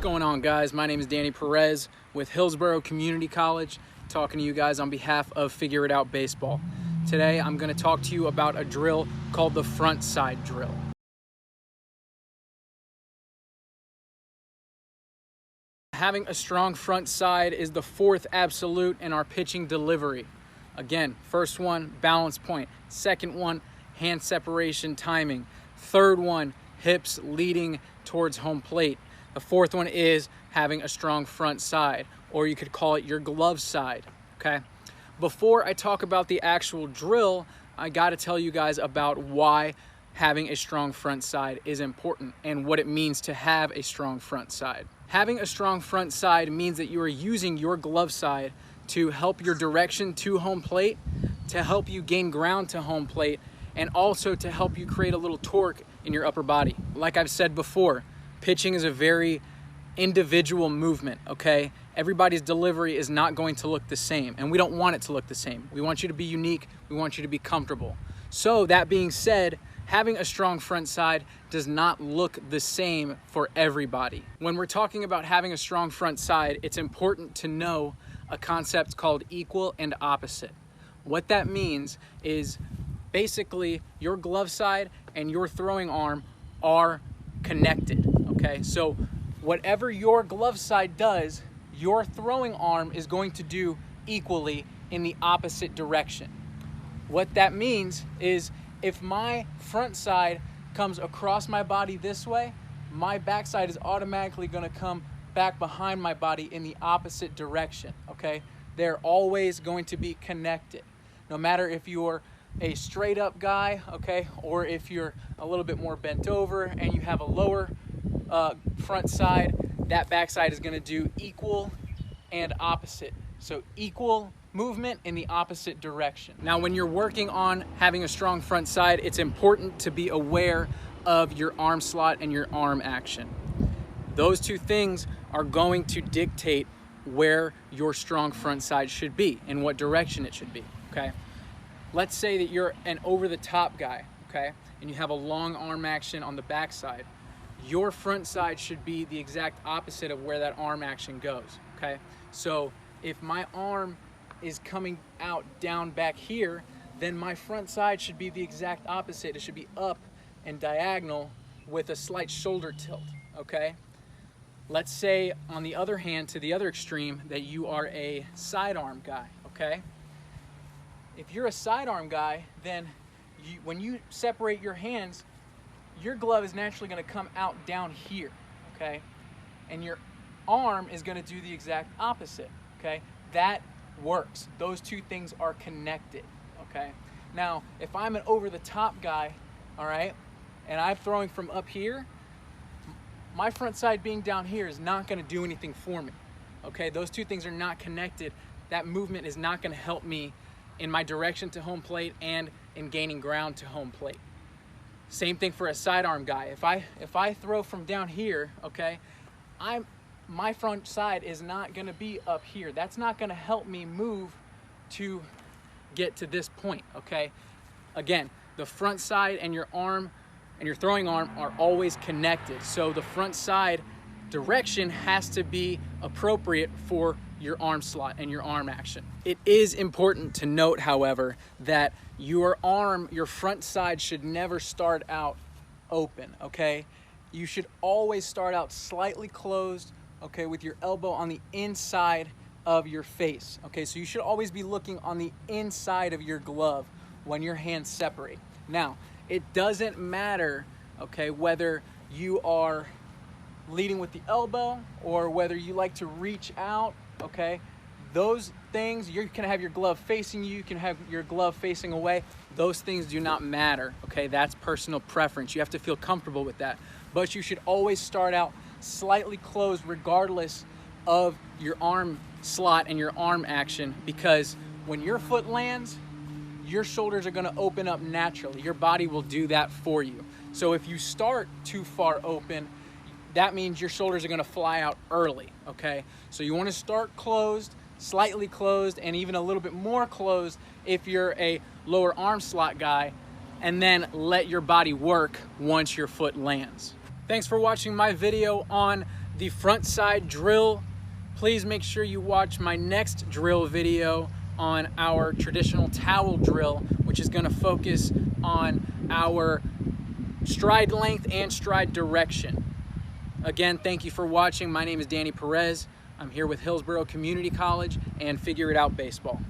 going on, guys? My name is Perez with Hillsborough Community College, talking to you guys on behalf of Figure It Out Baseball. Today I'm going to talk to you about a drill called the front side drill. Having a strong front side is the fourth absolute in our pitching delivery. Again, first one, balance point. Second one, hand separation timing. Third one, hips leading towards home plate. The fourth one is having a strong front side, or you could call it your glove side, okay? Before I talk about the actual drill, I gotta tell you guys about why having a strong front side is important and what it means to have a strong front side. Having a strong front side means that you are using your glove side to help your direction to home plate, to help you gain ground to home plate, and also to help you create a little torque in your upper body. Like I've said before, pitching is a very individual movement, okay? Everybody's delivery is not going to look the same, and we don't want it to look the same. We want you to be unique. We want you to be comfortable. So that being said, having a strong front side does not look the same for everybody. When we're talking about having a strong front side, it's important to know a concept called equal and opposite. What that means is basically your glove side and your throwing arm are connected, okay? So whatever your glove side does, your throwing arm is going to do equally in the opposite direction. What that means is if my front side comes across my body this way, my backside is automatically gonna come back behind my body in the opposite direction, okay? They're always going to be connected. No matter if you're a straight up guy, okay, or if you're a little bit more bent over and you have a lower front side, that backside is gonna do equal and opposite. So equal movement in the opposite direction. Now, when you're working on having a strong front side, it's important to be aware of your arm slot and your arm action. Those two things are going to dictate where your strong front side should be and what direction it should be, okay? Let's say that you're an over-the-top guy, okay, and you have a long arm action on the backside. Your front side should be the exact opposite of where that arm action goes, okay? So if my arm is coming out down back here, then my front side should be the exact opposite. It should be up and diagonal with a slight shoulder tilt, okay? Let's say, on the other hand, to the other extreme, that you are a sidearm guy, okay? If you're a sidearm guy, then when you separate your hands, your glove is naturally going to come out down here, okay? And your arm is going to do the exact opposite, okay? That works. Those two things are connected, okay? Now, if I'm an over-the-top guy, all right, and I'm throwing from up here, my front side being down here is not going to do anything for me, okay? Those two things are not connected. That movement is not going to help me in my direction to home plate and in gaining ground to home plate. Same thing for a sidearm guy. If I throw from down here, okay, my front side is not going to be up here. That's not going to help me move to get to this point, okay? Again, the front side and your arm and your throwing arm are always connected. So the front side direction has to be appropriate for your arm slot and your arm action. It is important to note, however, that your front side should never start out open, okay? You should always start out slightly closed, okay, with your elbow on the inside of your face, okay? So you should always be looking on the inside of your glove when your hands separate. Now, it doesn't matter, okay, whether you are leading with the elbow or whether you like to reach out, okay? Those things, you can have your glove facing you can have your glove facing away. Those things do not matter, okay? That's personal preference. You have to feel comfortable with that. But you should always start out slightly closed regardless of your arm slot and your arm action, because when your foot lands, your shoulders are gonna open up naturally. Your body will do that for you. So if you start too far open, that means your shoulders are gonna fly out early, okay? So you wanna start closed, slightly closed, and even a little bit more closed if you're a lower arm slot guy, and then let your body work once your foot lands. Thanks for watching my video on the front side drill, please make sure you watch my next drill video on our traditional towel drill, which is going to focus on our stride length and stride direction. Again, thank you for watching. My name is Danny Perez. I'm here with Hillsborough Community College and Figure It Out Baseball.